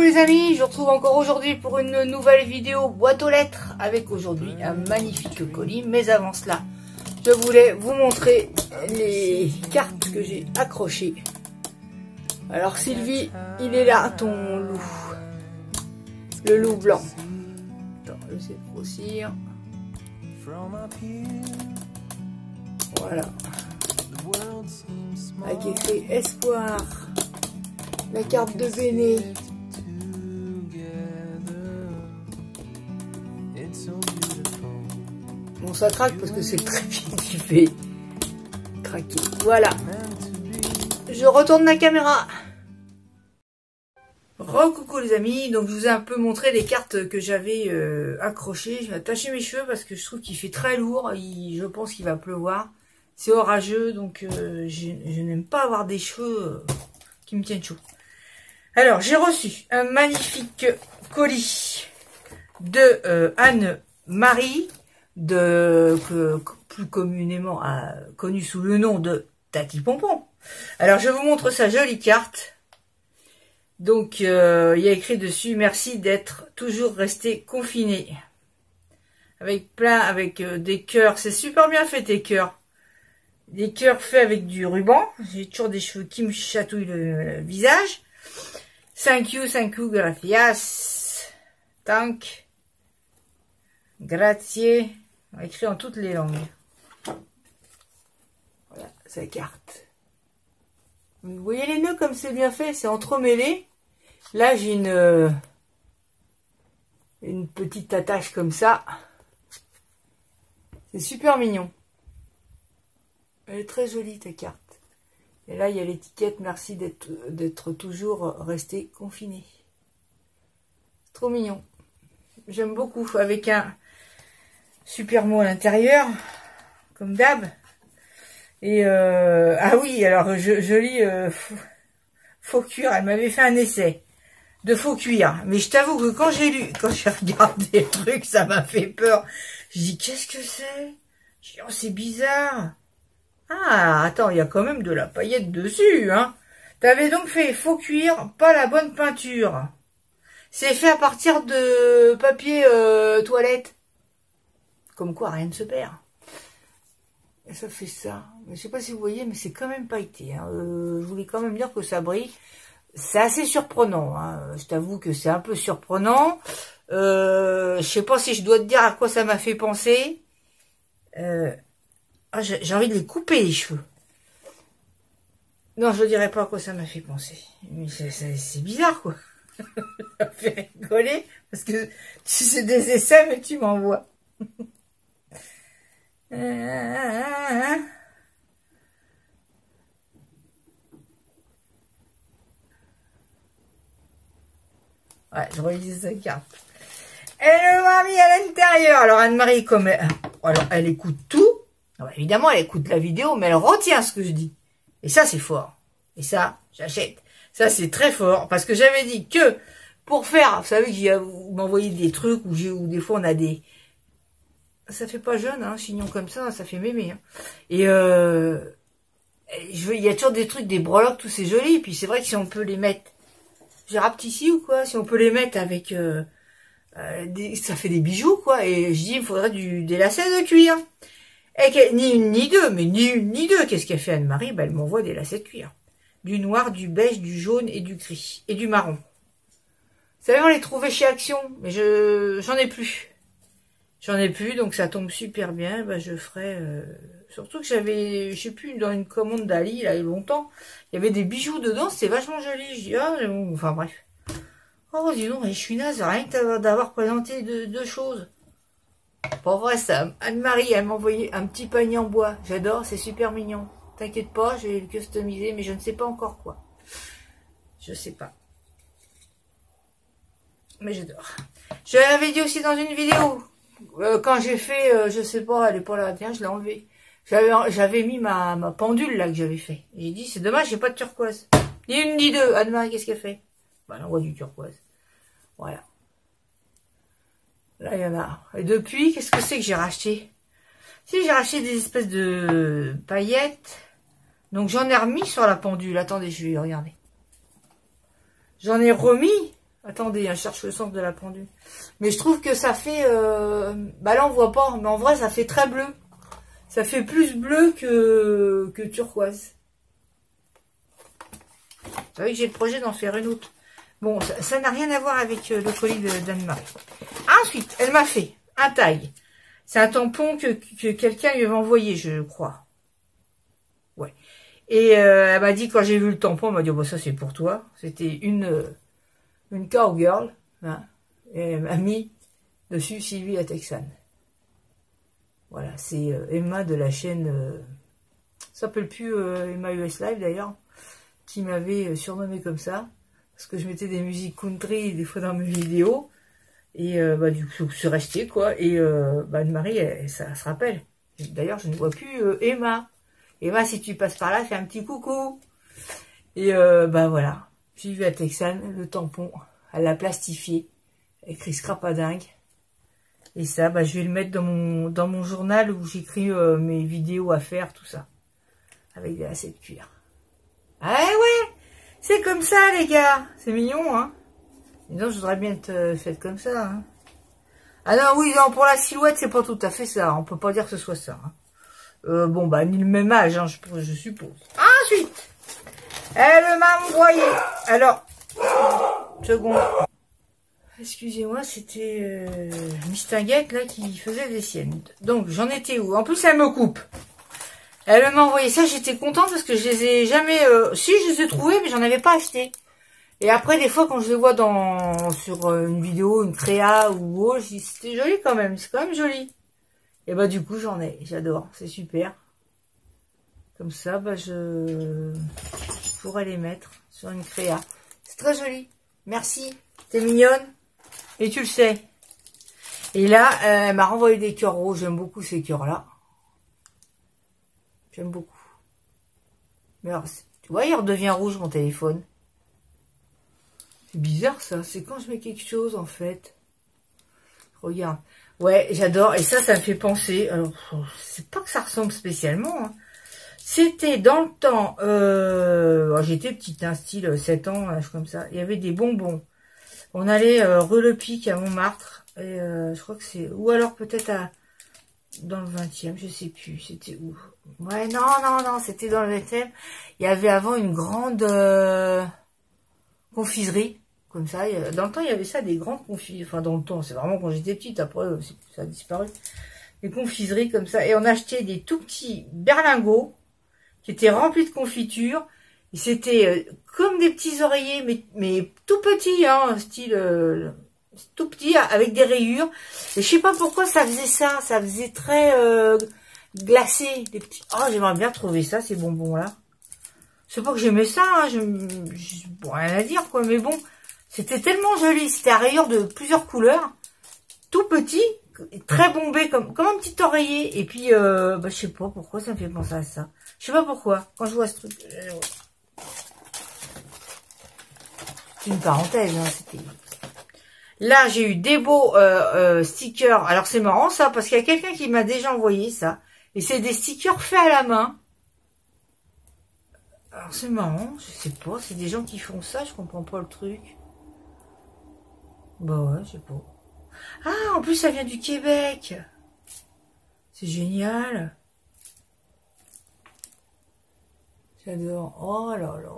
Coucou les amis, je vous retrouve encore aujourd'hui pour une nouvelle vidéo boîte aux lettres avec aujourd'hui un magnifique colis. Mais avant cela, je voulais vous montrer les cartes que j'ai accrochées. Alors Sylvie, il est là ton loup, le loup blanc. Attends, je vais essayer de grossir. Voilà. Avec écrit espoir. La carte de Béné. Bon, ça craque parce que c'est très bien qui fait craquer. Voilà. Je retourne la caméra. Re-coucou les amis. Donc je vous ai un peu montré les cartes que j'avais accrochées. Je vais attacher mes cheveux parce que je trouve qu'il fait très lourd. Je pense qu'il va pleuvoir. C'est orageux, donc je n'aime pas avoir des cheveux qui me tiennent chaud. Alors, j'ai reçu un magnifique colis de Anne-Marie, plus communément connue sous le nom de Tati Pompon. Alors, je vous montre sa jolie carte. Donc, il y a écrit dessus « Merci d'être toujours resté confiné ». Avec des cœurs. C'est super bien fait, tes cœurs. Des cœurs faits avec du ruban. J'ai toujours des cheveux qui me chatouillent le visage. Thank you, gracias. Thank. Grazie. Écrit en toutes les langues. Voilà, sa carte. Vous voyez les nœuds comme c'est bien fait, c'est entremêlé. Là, j'ai une petite attache comme ça. C'est super mignon. Elle est très jolie ta carte. Et là, il y a l'étiquette « Merci d'être toujours resté confiné ». Trop mignon. J'aime beaucoup. Avec un super mot à l'intérieur, comme d'hab. Et ah oui, alors je lis faux cuir. Elle m'avait fait un essai de faux cuir. Mais je t'avoue que quand j'ai regardé le truc, ça m'a fait peur. Je dis, qu'est-ce que c'est? Je dis, oh, c'est bizarre. Ah, attends, il y a quand même de la paillette dessus, hein. T'avais donc fait faux cuir, pas la bonne peinture. C'est fait à partir de papier toilette. Comme quoi, rien ne se perd. Et ça fait ça. Je sais pas si vous voyez, mais c'est quand même pailleté. Hein. Je voulais quand même dire que ça brille. C'est assez surprenant. Hein. Je t'avoue que c'est un peu surprenant. Je sais pas si je dois te dire à quoi ça m'a fait penser. Ah, j'ai envie de les couper, les cheveux. Non, je ne dirais pas à quoi ça m'a fait penser. Mais c'est bizarre, quoi. Ça me fait rigoler. Parce que si c'est des essais, mais tu m'envoies. Ouais, je relis sa carte. Elle m'a mis à l'intérieur. Alors, Anne-Marie, comme elle écoute tout. Alors, évidemment, elle écoute la vidéo, mais elle retient ce que je dis. Et ça, c'est fort. Et ça, j'achète. Ça, c'est très fort. Parce que j'avais dit que pour faire, vous savez que vous m'envoyez des trucs où des fois on a des... Ça fait pas jeune, hein, chignon comme ça fait mémé. Hein. Et il y a toujours des trucs, des breloques, tout c'est joli. Et puis c'est vrai que si on peut les mettre... J'ai rapetissé ou quoi? Si on peut les mettre avec... ça fait des bijoux, quoi. Et je dis, il faudrait des lacets de cuir. Et ni une ni deux, mais ni une ni deux. Qu'est-ce qu'elle fait Anne-Marie? Elle m'envoie des lacets de cuir. Du noir, du beige, du jaune et du gris. Et du marron. Vous savez, on les trouvait chez Action. Mais j'en ai plus. J'en ai plus, donc ça tombe super bien. Je ferai... surtout que j'avais, je sais plus, dans une commande d'Ali, là, il y a longtemps. Il y avait des bijoux dedans, c'était vachement joli. Je dis, ah, enfin bref. Oh, dis donc, je suis naze, rien que d'avoir présenté deux choses. Pas vrai ça. Anne-Marie, elle m'a envoyé un petit panier en bois. J'adore, c'est super mignon. T'inquiète pas, je vais le customiser, mais je ne sais pas encore quoi. Je sais pas. Mais j'adore. Je l'avais dit aussi dans une vidéo. Quand j'ai fait, je sais pas, elle est pas là, tiens, je l'ai enlevée. J'avais mis ma pendule là que j'avais fait. Et j'ai dit, c'est dommage, j'ai pas de turquoise. Ni une ni deux. Anne-Marie, qu'est-ce qu'elle fait? Elle envoie du turquoise. Voilà. Là, il y en a. Et depuis, qu'est-ce que c'est que j'ai racheté? Si, j'ai racheté des espèces de paillettes. Donc, j'en ai remis sur la pendule. Attendez, je vais regarder. J'en ai remis. Attendez, je cherche le sens de la pendule. Mais je trouve que ça fait... bah là, on voit pas. Mais en vrai, ça fait très bleu. Ça fait plus bleu que turquoise. Vous savez que j'ai le projet d'en faire une autre. Bon, ça n'a rien à voir avec le colis d'Anne-Marie. Ensuite, elle m'a fait un taille. C'est un tampon que quelqu'un lui avait envoyé, je crois. Ouais. Et elle m'a dit, quand j'ai vu le tampon, elle m'a dit, oh, bah, ça c'est pour toi. C'était une cowgirl. Hein, et elle m'a mis dessus Sylvie la Texane. Voilà, c'est Emma de la chaîne... ça s'appelle plus Emma US Live d'ailleurs, qui m'avait surnommé comme ça. Parce que je mettais des musiques country des fois dans mes vidéos. Et bah, du coup, c'est resté, quoi. Et bah, Anne-Marie, ça se rappelle. D'ailleurs, je ne vois plus Emma. Emma, si tu passes par là, fais un petit coucou. Et bah voilà. J'ai vu à Texane, le tampon. Elle l'a plastifié. Écrit scrapadingue. Et ça, bah, je vais le mettre dans mon journal où j'écris mes vidéos à faire, tout ça. Avec des lacets de cuir. Ah ouais! C'est comme ça, les gars. C'est mignon, hein. Sinon, je voudrais bien être faite comme ça, hein. Ah non, oui, non, pour la silhouette, c'est pas tout à fait ça. On peut pas dire que ce soit ça, hein. Bon, bah, ni le même âge, hein, je suppose. Ensuite, elle m'a envoyé. Alors, seconde. Excusez-moi, c'était Miss Tinguette, là, qui faisait des siennes. Donc, j'en étais où? En plus, elle me coupe. Elle m'a envoyé ça, j'étais contente parce que je les ai jamais... si, je les ai trouvés, mais j'en avais pas acheté. Et après, des fois, quand je les vois sur une vidéo, une créa ou autre, je dis, c'était joli quand même, c'est quand même joli. Et bah du coup, j'en ai, j'adore, c'est super. Comme ça, bah je pourrais les mettre sur une créa. C'est très joli, merci, t'es mignonne, et tu le sais. Et là, elle m'a renvoyé des cœurs rouges, j'aime beaucoup ces cœurs-là. J'aime beaucoup. Mais alors, tu vois, il redevient rouge mon téléphone. C'est bizarre ça, c'est quand je mets quelque chose en fait. Regarde. Ouais, j'adore. Et ça me fait penser. Alors, c'est pas que ça ressemble spécialement. Hein. C'était dans le temps. J'étais petite, hein, style 7 ans, comme ça. Il y avait des bonbons. On allait rue Le Pic à Montmartre. Et je crois que c'est... Ou alors peut-être dans le 20e, je sais plus. C'était où? Ouais, non, c'était dans le 20e. Il y avait avant une grande confiserie. Comme ça, dans le temps, il y avait ça, des grandes confiseries. Enfin, dans le temps, c'est vraiment quand j'étais petite. Après, ça a disparu. Des confiseries comme ça. Et on achetait des tout petits berlingots qui étaient remplis de confiture. Et c'était comme des petits oreillers, mais tout petits, hein, style tout petit, avec des rayures. Et je sais pas pourquoi ça faisait ça. Ça faisait très glacé. Des petits... Oh, j'aimerais bien trouver ça, ces bonbons-là. C'est pas que j'aimais ça, hein. Bon, rien à dire, quoi. Mais bon... C'était tellement joli, c'était à rayures de plusieurs couleurs, tout petit, très bombé, comme un petit oreiller. Et puis, bah, je sais pas pourquoi ça me fait penser à ça. Je sais pas pourquoi, quand je vois ce truc. C'est une parenthèse, hein, c'était... Là, j'ai eu des beaux stickers. Alors, c'est marrant, ça, parce qu'il y a quelqu'un qui m'a déjà envoyé ça. Et c'est des stickers faits à la main. Alors, c'est marrant, je sais pas, c'est des gens qui font ça, je comprends pas le truc. Bah ouais, je sais pas. Ah, en plus, ça vient du Québec. C'est génial. J'adore. Oh là là.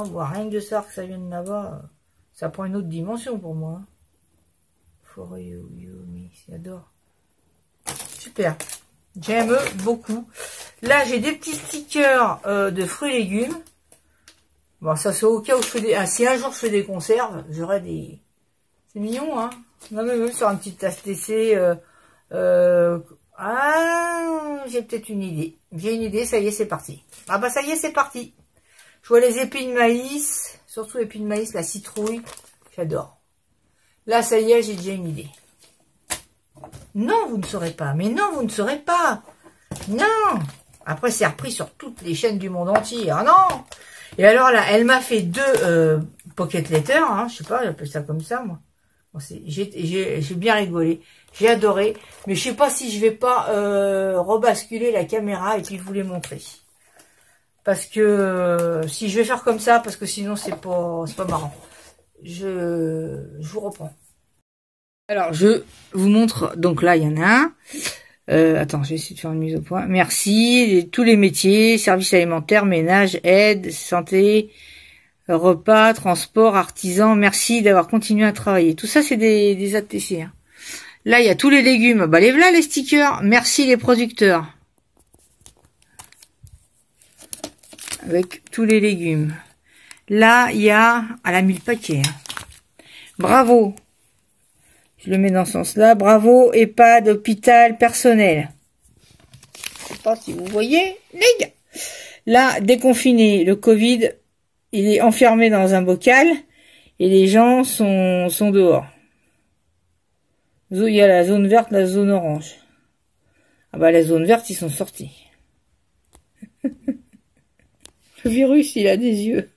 Moi, rien que de savoir que ça vient de là-bas, ça prend une autre dimension pour moi. For you, me. J'adore. Super. J'aime beaucoup. Là, j'ai des petits stickers de fruits et légumes. Bon, ça c'est au cas où je fais des... Ah, si un jour je fais des conserves, j'aurai des... C'est mignon, hein. Non, mais même sur un petit tasse d'essai. J'ai peut-être une idée. J'ai une idée, ça y est, c'est parti. Ah bah ça y est, c'est parti. Je vois les épis de maïs. Surtout épis de maïs, la citrouille. J'adore. Là, ça y est, j'ai déjà une idée. Non, vous ne saurez pas. Mais non, vous ne saurez pas. Non. Après, c'est repris sur toutes les chaînes du monde entier. Ah non. Et alors là, elle m'a fait 2 pocket letters. Hein, je sais pas, j'appelle ça comme ça, moi. Bon, j'ai bien rigolé. J'ai adoré. Mais je sais pas si je vais pas rebasculer la caméra et puis vous les montrer. Parce que si je vais faire comme ça, parce que sinon c'est pas marrant. je vous reprends. Alors, je vous montre. Donc là, il y en a un. Attends, je vais essayer de faire une mise au point. Merci. Tous les métiers, services alimentaires, ménage, aide, santé, repas, transport, artisans. Merci d'avoir continué à travailler. Tout ça, c'est des ATC. Hein. Là, il y a tous les légumes. Bah, les voilà les stickers. Merci les producteurs. Avec tous les légumes. Là, il y a... Elle a mis le paquet. Hein. Bravo. Je le mets dans ce sens-là. Bravo, EHPAD, hôpital, personnel. Je sais pas si vous voyez, les gars. Là, déconfiné, le Covid, il est enfermé dans un bocal et les gens sont dehors. Il y a la zone verte, la zone orange. Ah bah, la zone verte, ils sont sortis. Le virus, il a des yeux.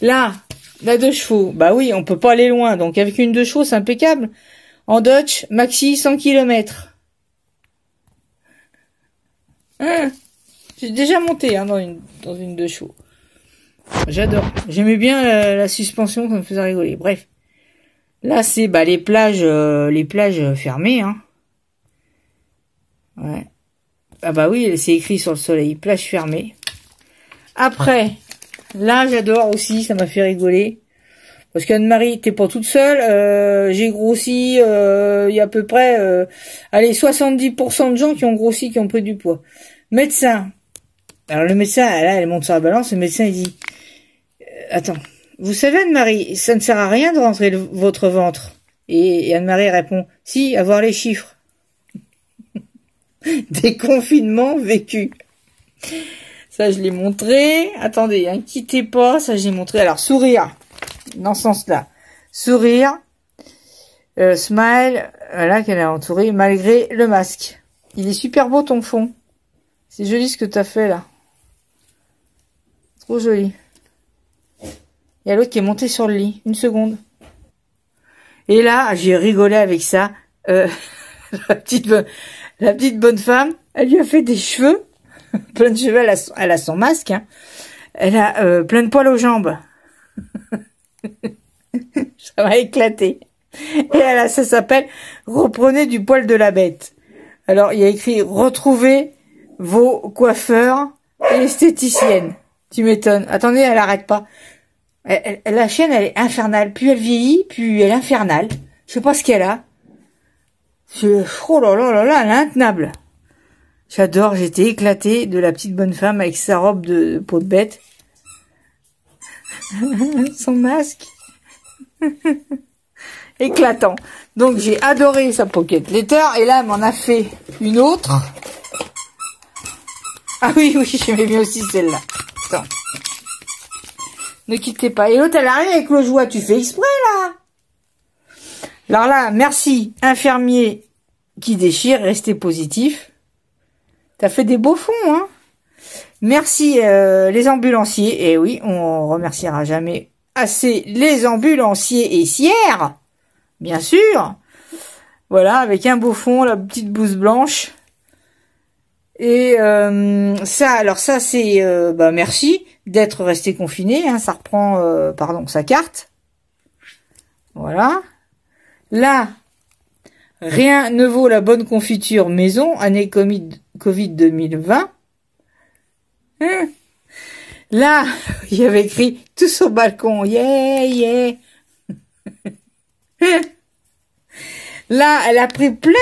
Là, la 2 chevaux. Bah oui, on peut pas aller loin. Donc, avec une 2 chevaux, c'est impeccable. En Dodge, maxi 100 km. Hein, j'ai déjà monté hein, dans une 2 chevaux. J'adore. J'aimais bien la suspension, ça me faisait rigoler. Bref. Là, c'est bah, les plages fermées. Hein. Ouais. Ah bah oui, c'est écrit sur le soleil. Plage fermée. Après, là, j'adore aussi, ça m'a fait rigoler. Parce qu'Anne-Marie, t'es pas toute seule. J'ai grossi, il y a à peu près, allez, 70% de gens qui ont grossi, qui ont pris du poids. Médecin. Alors le médecin, là, elle monte sur la balance, le médecin, il dit, attends, vous savez Anne-Marie, ça ne sert à rien de rentrer votre ventre. Et Anne-Marie répond, si, avoir les chiffres. Déconfinement vécu. Ça, je l'ai montré. Attendez, hein, quittez pas. Ça, je l'ai montré. Alors, sourire. Dans ce sens-là. Sourire. Smile. Voilà, qu'elle a entouré. Malgré le masque. Il est super beau, ton fond. C'est joli ce que tu as fait, là. Trop joli. Il y a l'autre qui est monté sur le lit. Une seconde. Et là, j'ai rigolé avec ça. La petite bonne femme, elle lui a fait des cheveux. Plein de cheveux, elle a son masque. Hein. Elle a plein de poils aux jambes. Ça m'a éclaté. Et ça s'appelle « Reprenez du poil de la bête ». Alors, il y a écrit « Retrouvez vos coiffeurs et esthéticiennes ». Tu m'étonnes. Attendez, elle arrête pas. La chienne, elle est infernale. Plus elle vieillit, plus elle est infernale. Je sais pas ce qu'elle a. Oh là là là là, elle est intenable. J'adore, j'étais éclatée de la petite bonne femme avec sa robe de peau de bête. Son masque. Éclatant. Donc j'ai adoré sa pocket letter et là elle m'en a fait une autre. Ah oui, j'aimais bien aussi celle-là. Attends. Ne quittez pas. Et l'autre elle arrive avec le joie. Tu fais exprès là. Alors là, merci infirmier qui déchire, restez positif. T'as fait des beaux fonds, hein. Merci les ambulanciers. Et oui, on remerciera jamais assez les ambulanciers et sières, bien sûr. Voilà, avec un beau fond, la petite blouse blanche. Et ça c'est, bah merci d'être resté confiné. Hein, ça reprend, sa carte. Voilà. Là, rien ne vaut la bonne confiture maison, année Covid 2020. Hein? Là, il y avait écrit « Tous au balcon, yeah, yeah ». Là, elle a pris plein,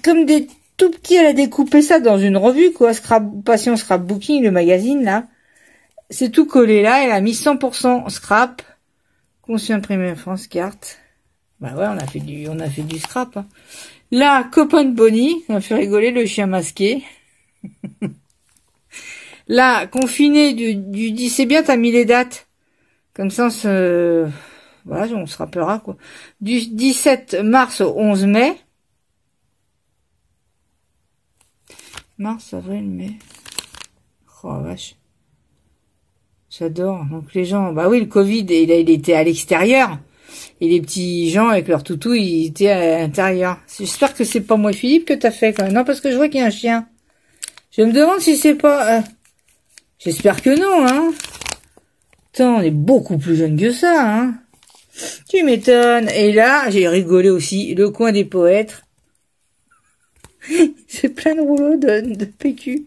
comme des tout petits, elle a découpé ça dans une revue, quoi, Passion Scrapbooking, le magazine, là. C'est tout collé là, elle a mis 100% scrap, conçu imprimé France carte. Bah ouais, on a fait du scrap. Hein. Là, copain de Bonnie, on a fait rigoler le chien masqué. Là, confiné du 10, c'est bien, t'as mis les dates. Comme ça, voilà, on se rappellera, quoi. Du 17 mars au 11 mai. Mars, avril, mai. Oh, vache. J'adore. Donc, les gens, bah oui, le Covid, il était à l'extérieur. Et les petits gens avec leur toutou, ils étaient à l'intérieur. J'espère que c'est pas moi Philippe que t'as fait quand même. Non, parce que je vois qu'il y a un chien. Je me demande si c'est pas... J'espère que non, hein. Attends, on est beaucoup plus jeune que ça, hein. Tu m'étonnes. Et là, j'ai rigolé aussi. Le coin des poètes. C'est plein de rouleaux de PQ.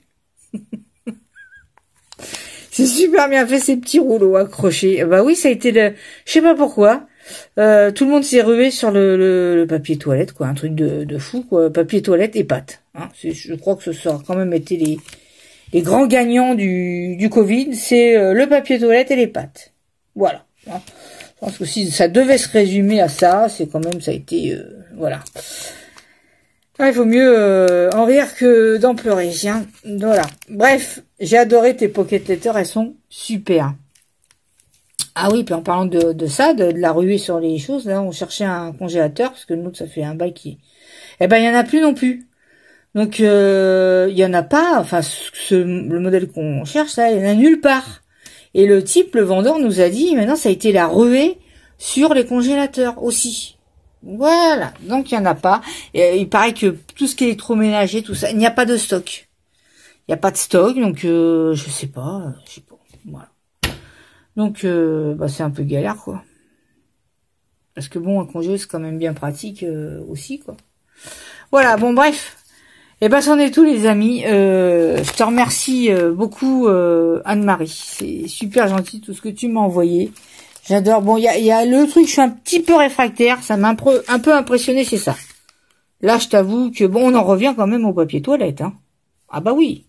C'est super bien fait, ces petits rouleaux accrochés. Bah oui, ça a été le... Je sais pas pourquoi. Tout le monde s'est rué sur le papier toilette, quoi. Un truc de fou, quoi. Papier toilette et pâtes. Hein. Je crois que ça aura quand même été les grands gagnants du Covid. C'est le papier toilette et les pâtes. Voilà. Hein. Je pense que si ça devait se résumer à ça, c'est quand même, ça a été... voilà. Ah, il vaut mieux en rire que d'en pleurer. Hein. Voilà. Bref, j'ai adoré tes pocket letters, elles sont super. Ah oui, puis en parlant de ça, de la ruée sur les choses, là, on cherchait un congélateur, parce que nous, ça fait un bail qui... Eh ben, il y en a plus non plus. Donc, il y en a pas, enfin, le modèle qu'on cherche, là, il y en a nulle part. Et le type, le vendeur, nous a dit, maintenant, ça a été la ruée sur les congélateurs aussi. Voilà, donc il y en a pas. Et il paraît que tout ce qui est électroménager, tout ça, il n'y a pas de stock. Il n'y a pas de stock, donc je sais pas. Voilà. Donc bah, c'est un peu galère, quoi. Parce que bon, un congé, c'est quand même bien pratique aussi, quoi. Voilà, bon bref. Et ben c'en est tout, les amis. Je te remercie beaucoup, Anne-Marie. C'est super gentil tout ce que tu m'as envoyé. J'adore. Bon, il y a le truc, je suis un petit peu réfractaire. Ça m'a un peu impressionné, c'est ça. Là, je t'avoue que bon, on en revient quand même au papier toilette, hein. Ah bah oui.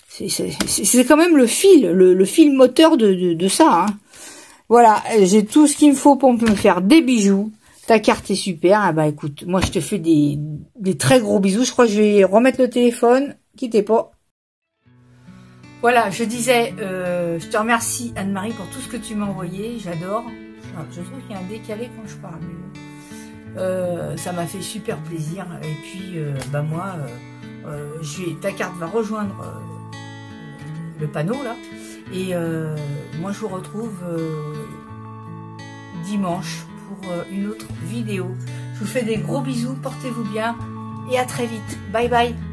C'est quand même le fil moteur de ça, hein. Voilà, j'ai tout ce qu'il me faut pour me faire des bijoux. Ta carte est super. Ah bah écoute, moi je te fais des très gros bisous. Je crois que je vais remettre le téléphone. Quittez pas. Voilà, je disais, je te remercie Anne-Marie pour tout ce que tu m'as envoyé. J'adore. Je trouve qu'il y a un décalé quand je parle. Ça m'a fait super plaisir. Et puis, bah moi, ta carte va rejoindre le panneau là. Et moi, je vous retrouve dimanche pour une autre vidéo. Je vous fais des gros bisous. Portez-vous bien et à très vite. Bye bye.